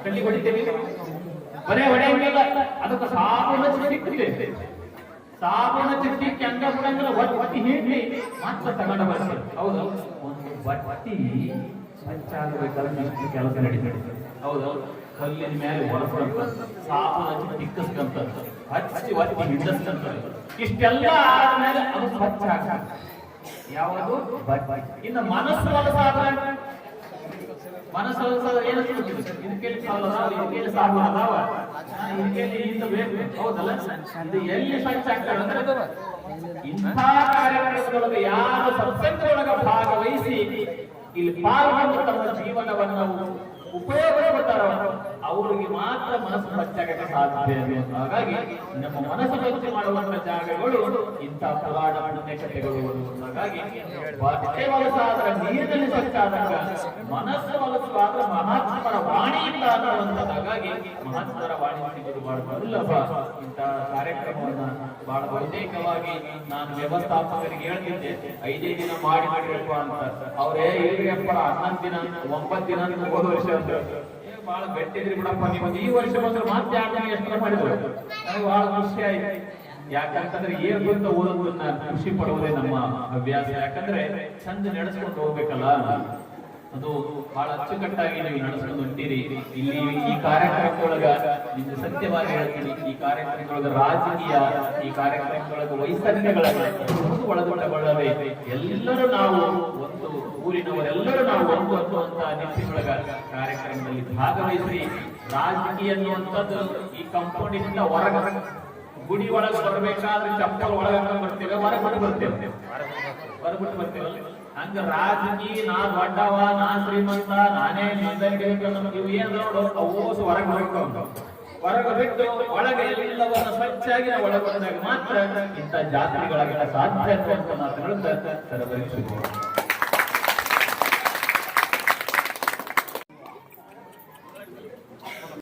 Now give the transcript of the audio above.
ಕಳ್ಳಿ ಹೊಡಿತೇವೆ ಬರೇ ಹೊಡೆಯಂಗಿಲ್ಲ, ಅದಕ್ಕೆ ಸಾಬೂನ ಸಿಕ್ಕುತ್ತೆ. ಸಾಬೂನ ಚಿಟ್ಟಿಕ್ಕೆ ಅಂಗ ಬಿಡಂಗಿಲ್ಲ, ಒಟ್ಟಿ ಹಿಂಡಿ ಮತ್ತೆ ತಗೊಂಡ ಬರ್ತೇವೆ. ಹೌದು, ಒಂದು ಬಟ್ಟಿ ಸ್ವಚ್ಛ ಆಗಬೇಕಾದ್ರೆ ಇಷ್ಟು ಕೆಲಸ ನಡೀತದೆ. ಹೌದೌದು, ಕಲ್ಲಿನ ಮೇಲೆ ಒಳಪಡಂತ, ಸಾಬೂನ ಹಚ್ಚಿ ತಿಕ್ಕಸ್ಕಂತ, ಹಚ್ಚಿ ಒತ್ತಿ ಹಿಂಡಸ್ಕಂತ, ಇಷ್ಟೆಲ್ಲ ಆದ್ಮೇಲೆ ಅದು ಸ್ವಚ್ಛ ಆಗ್ತದೆ. ಯಾವುದು ಬಟ್ಟಿ. ಇನ್ನು ಮನಸ್ಸು ಹೊಲಸಾದ್ರೆ, ಮನಸ್ಸು ಹೊಲಸಾದ್ರೆ ಏನು ಇದಕ್ಕೆ ಸಾಬೂನ ಅದಾವ, ಇದಕ್ಕೆ ಇಂದ ಬೇಕು. ಹೌದಲ್ಲ, ಇದು ಎಲ್ಲಿ ಸ್ವಚ್ಛ ಆಗ್ತದೆ ಅಂದ್ರೆ ಇಂಥ ಕಾರ್ಯಕ್ರಮದೊಳಗೆ ಯಾರು ಸತ್ಸಂಗದೊಳಗೆ ಭಾಗವಹಿಸಿ ಇಲ್ಲಿ ಪಾಲ್ಗೊಂಡು ತಮ್ಮ ಜೀವನವನ್ನು ಉಪಯೋಗಿಸ್ಕೊತಾರ ಅವರಿಗೆ ಮಾತ್ರ ಮನಸ್ಸು ಸ್ವಚ್ಛಾಗಕ್ಕೆ ಸಾಧ್ಯ. ಹಾಗಾಗಿ ನಮ್ಮ ಮನಸ್ಸು ಸ್ವಚ್ಛ ಮಾಡುವಂತ ಜಾಗಗಳು ಇಂಥ ಪುರಾಣ ಪುಣ್ಯಕಥೆಗಳು. ಹಾಗಾಗಿ ಬಟ್ಟೆ ಹೊಲಸಾದ್ರ ನೀರಿನಲ್ಲಿ ಸ್ವಚ್ಛ ಆದಾಗ ಮನಸ್ಸು ಹೊಲಸಾದ್ರ ಮಹಾತ್ಮರ ವಾಣಿಯಿಂದ ಅನ್ನುವಂಥದ್ದು. ಹಾಗಾಗಿ ಮಹಾತ್ಮರ ವಾಣಿ ಸಿಗುವುದು ಬಹಳ ದುರ್ಲಭ. ಇಂಥ ಕಾರ್ಯಕ್ರಮವನ್ನ ಬಹಳ ಬಹುತೇಕವಾಗಿ ನಾನು ವ್ಯವಸ್ಥಾಪಕರಿಗೆ ಹೇಳ್ತಿದ್ದೆ, 5 ದಿನ ಮಾಡಿರಪ್ಪ ಅಂತ. ಅವರೇ ಇಲ್ಲಪ್ಪ 11 ದಿನ 9 ದಿನ ಹೋದ ವರ್ಷ ಬಹಳ ಗಟ್ಟಿದ್ರಿ ಬಿಡಪ್ಪ, ನೀವು ಈ ವರ್ಷ ಬಂದ್ರೆ ಮತ್ತೆ 2 ದಿನ ಎಷ್ಟು ಮಾಡಿದ್ರು. ನನಗೆ ಬಹಳ ಖುಷಿ ಆಯ್ತು. ಯಾಕಂತಂದ್ರೆ ಏನು ಅಂತ ಓದೋದನ್ನ ಖುಷಿ ಪಡುವುದೇ ನಮ್ಮ ಹವ್ಯಾಸ. ಯಾಕಂದ್ರೆ ಚಂದ ನಡೆಸ್ಕೊಂಡು ಹೋಗ್ಬೇಕಲ್ಲ, ಅದು ಬಹಳ ಅಚ್ಚುಕಟ್ಟಾಗಿ ನೀವು ನಡೆಸ್ಕೊಂಡು ಹೊಂಟಿರಿ. ಇಲ್ಲಿ ಈ ಕಾರ್ಯಕ್ರಮದೊಳಗ ನಿಮ್ಗೆ ಸತ್ಯವಾಗಿ ಹೇಳ್ತೀನಿ, ಈ ಕಾರ್ಯಕ್ರಮದೊಳಗ ರಾಜಕೀಯ, ಈ ಕಾರ್ಯಕ್ರಮದೊಳಗ ವೈಸನ್ಯಗಳನ್ನು ಒಳಗೊಳ್ಳಬಲ್ಲದೆ ಎಲ್ಲರೂ ನಾವು ಒಂದು ಊರಿನವರೆಲ್ಲರೂ ನಾವು ಒಂದು ಅನ್ನುವಂತ ನಿಟ್ಟಿನೊಳಗ ಕಾರ್ಯಕ್ರಮದಲ್ಲಿ ಭಾಗವಹಿಸಿ. ರಾಜಕೀಯ ಅನ್ನುವಂಥದ್ದು ಈ ಕಾಂಪೌಂಡಿನಿಂದ ಹೊರಗ ಗುಡಿ ಒಳಗೆ ಬರಬೇಕಾದ್ರೆ ಚಪ್ಪಲ್ ಒಳಗ ಬರ್ತೇವೆ, ಹೊರಬಿಟ್ಟು ಬರ್ತೇವೆ, ಹೊರಬಿಟ್ಟು ಬರ್ತೇವಲ್ಲ. ಹಂಗ ರಾಜಕೀಯ ನಾ ದೊಡ್ಡವ, ನಾ ಶ್ರೀಮಂತ, ನಾನೇ ಇವು ಏನ್ ನೋಡು ಅವು ಹೊರಗೆ ಬರಬೇಕು. ಹೊರಗೆ ಬಿಟ್ಟು ಒಳಗೆ ಎಲ್ಲವನ್ನ ಸ್ವಚ್ಛಾಗಿ ಒಳಗೆ ಬಂದಾಗ ಮಾತ್ರ ಇಂಥ ಜಾತಿಗಳಾಗಲ್ಲ ಸಾಧ್ಯ ಅಂತ ಮಾತುಗಳನ್ನು ತರಬರಿಸಬಹುದು.